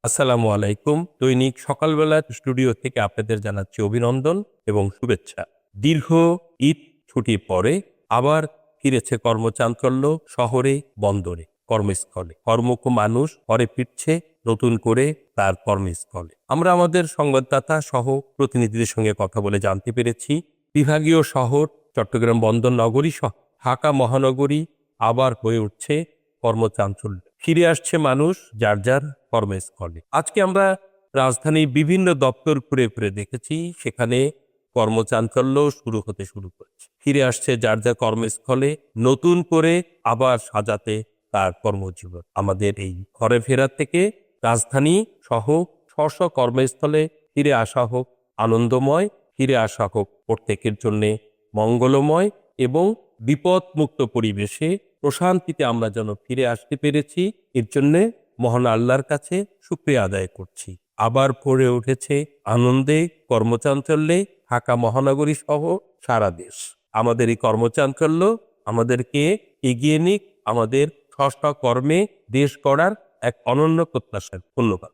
আসসালামু আলাইকুম। দৈনিক সকালবেলা স্টুডিও থেকে আপনাদের জানাচ্ছি অভিনন্দন এবং শুভেচ্ছা। দীর্ঘ ঈদ ছুটির পরে আবার ফিরেছে কর্মচাঞ্চল্য শহরে, বন্দরে, কর্মস্থলে। কর্মঠ মানুষ ঘরে ফিরছে নতুন করে তার কর্মস্থলে। আমরা আমাদের সংবাদদাতা সহ প্রতিনিধিদের সঙ্গে কথা বলে জানতে পেরেছি, বিভাগীয় শহর চট্টগ্রাম বন্দর নগরী সহ ঢাকা মহানগরী আবার হয়ে উঠছে কর্মচাঞ্চল্য। ফিরে আসছে মানুষ যার যার কর্মস্থলে। আজকে আমরা রাজধানীর বিভিন্ন দপ্তর ঘুরে ঘুরে দেখেছি, সেখানে কর্মচাঞ্চল্য শুরু করেছে। ফিরে আসছে যার যার কর্মস্থলে নতুন করে আবার সাজাতে তার কর্মজীবন। আমাদের এই ঘরে ফেরা থেকে রাজধানী সহ স্ব কর্মস্থলে ফিরে আসা হোক আনন্দময়, ফিরে আসা হোক প্রত্যেকের জন্যে মঙ্গলময় এবং বিপদমুক্ত পরিবেশে প্রশান্তিতে আমরা যেন ফিরে আসতে পেরেছি, এর জন্যে মহান আল্লাহর কাছে শুকরিয়া আদায় করছি। আবার ভরে উঠেছে আনন্দে, কর্মচাঞ্চল্যে ঢাকা মহানগরী সহ সারা দেশ। আমাদের এই কর্মচাঞ্চল্য আমাদেরকে এগিয়ে নিক আমাদের স্ব কর্মে দেশ গড়ার এক অনন্য প্রত্যাশা। ধন্যবাদ।